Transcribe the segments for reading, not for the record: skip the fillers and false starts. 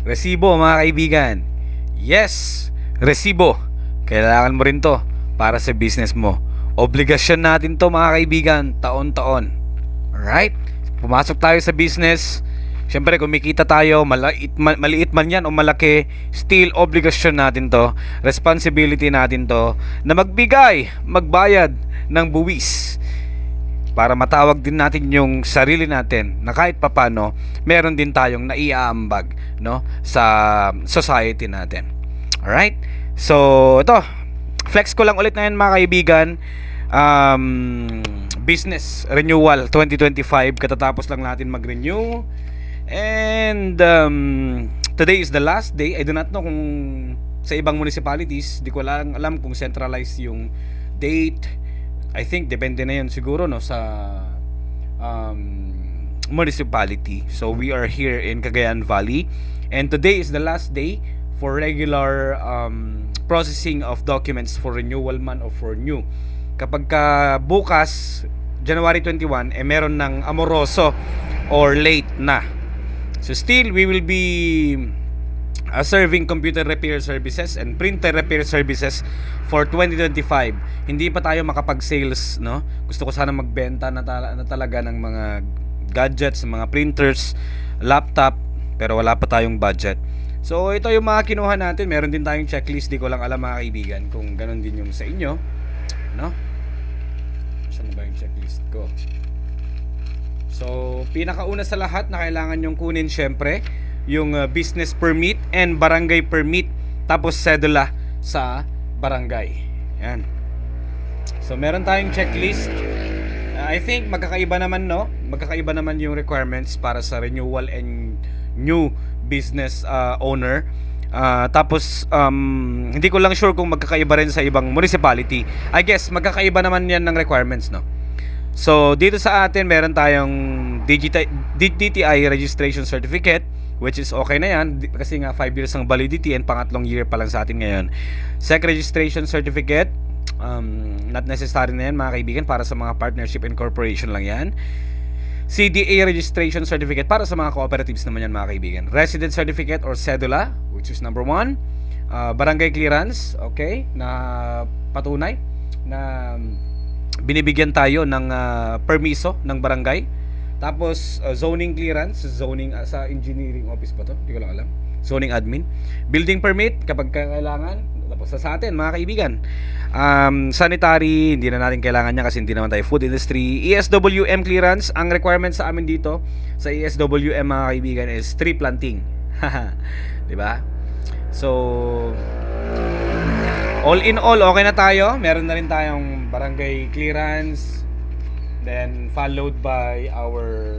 Resibo mga kaibigan. Yes, resibo. Kailangan mo rin to para sa business mo. Obligasyon natin to mga kaibigan, taon-taon. Alright? Pumasok tayo sa business. Siyempre kumikita tayo, maliit man yan o malaki, still obligasyon natin to, responsibility natin to, na magbayad ng buwis para matawag din natin yung sarili natin na kahit papano meron din tayong naiaambag, no, sa society natin. Alright? So ito, flex ko lang ulit na yan mga kaibigan. Business renewal 2025, katatapos lang natin mag-renew. And today is the last day. I do not know kung sa ibang municipalities, di ko lang alam kung centralized yung date. I think depende na yun siguro, no, sa municipality. So we are here in Cagayan Valley, and today is the last day for regular processing of documents for renewal man or for new. Kapag bukas January 21 meron ng amoroso or late na. So still we will be serving computer repair services and printer repair services for 2025. Hindi pa tayo makapag-sales, no? Gusto ko sana magbenta na talaga ng mga gadgets, mga printers, laptop, pero wala pa tayong budget. So ito yung mga kinuha natin. Meron din tayong checklist. Di ko lang alam mga kaibigan kung ganun din yung sa inyo, no? Saan ba yung checklist ko? So pinakauna sa lahat na kailangan nyong kunin, syempre yung business permit and barangay permit, tapos cedula sa barangay. Yan. So meron tayong checklist. I think magkakaiba naman, no? Magkakaiba naman yung requirements para sa renewal and new business owner. Tapos hindi ko lang sure kung magkakaiba rin sa ibang municipality. I guess magkakaiba naman yan ng requirements, no? So dito sa atin meron tayong DTI registration certificate, which is okay na yan kasi nga 5 years ang validity and pangatlong year pa lang sa atin ngayon. SEC registration certificate, not necessary na yan mga kaibigan, para sa mga partnership and corporation lang yan. CDA registration certificate para sa mga cooperatives naman yan mga kaibigan. Resident certificate or cedula, which is number 1. Barangay clearance, okay, na patunay na binibigyan tayo ng permiso ng barangay. Tapos zoning clearance, zoning sa engineering office pa to, hindi ko lang alam. Zoning admin, building permit kapag kailangan. Tapos sa atin mga kaibigan, sanitary, hindi na natin kailangan niya kasi hindi naman tayo food industry. ESWM clearance, ang requirement sa amin dito sa ESWM mga kaibigan is tree planting. Di ba? So all in all, okay na tayo. Meron na rin tayong barangay clearance, then followed by our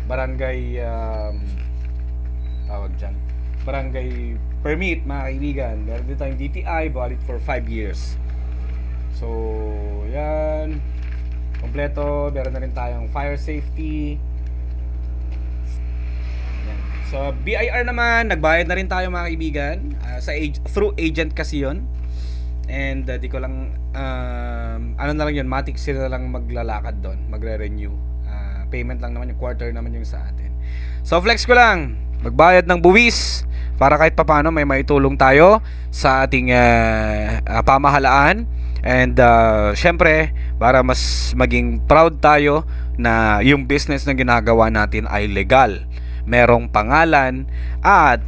barangay tawag dyan, barangay permit mga kaibigan. Meron din tayong DTI valid for 5 years. So yan, kompleto. Meron na rin tayong fire safety. Yan. So BIR naman, nagbayad na rin tayo mga kaibigan, through agent kasi yon. And di ko lang ano na lang yun, matic sila lang maglalakad doon, magre-renew. Payment lang naman yung, quarter naman yung sa atin. So flex ko lang, magbayad ng buwis para kahit papaano may maitulong tayo sa ating pamahalaan. And syempre para mas maging proud tayo na yung business na ginagawa natin ay legal, merong pangalan, at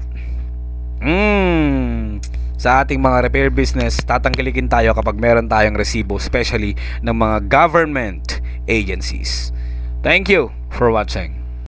sa ating mga repair business, tatangkilikin tayo kapag meron tayong resibo, especially ng mga government agencies. Thank you for watching.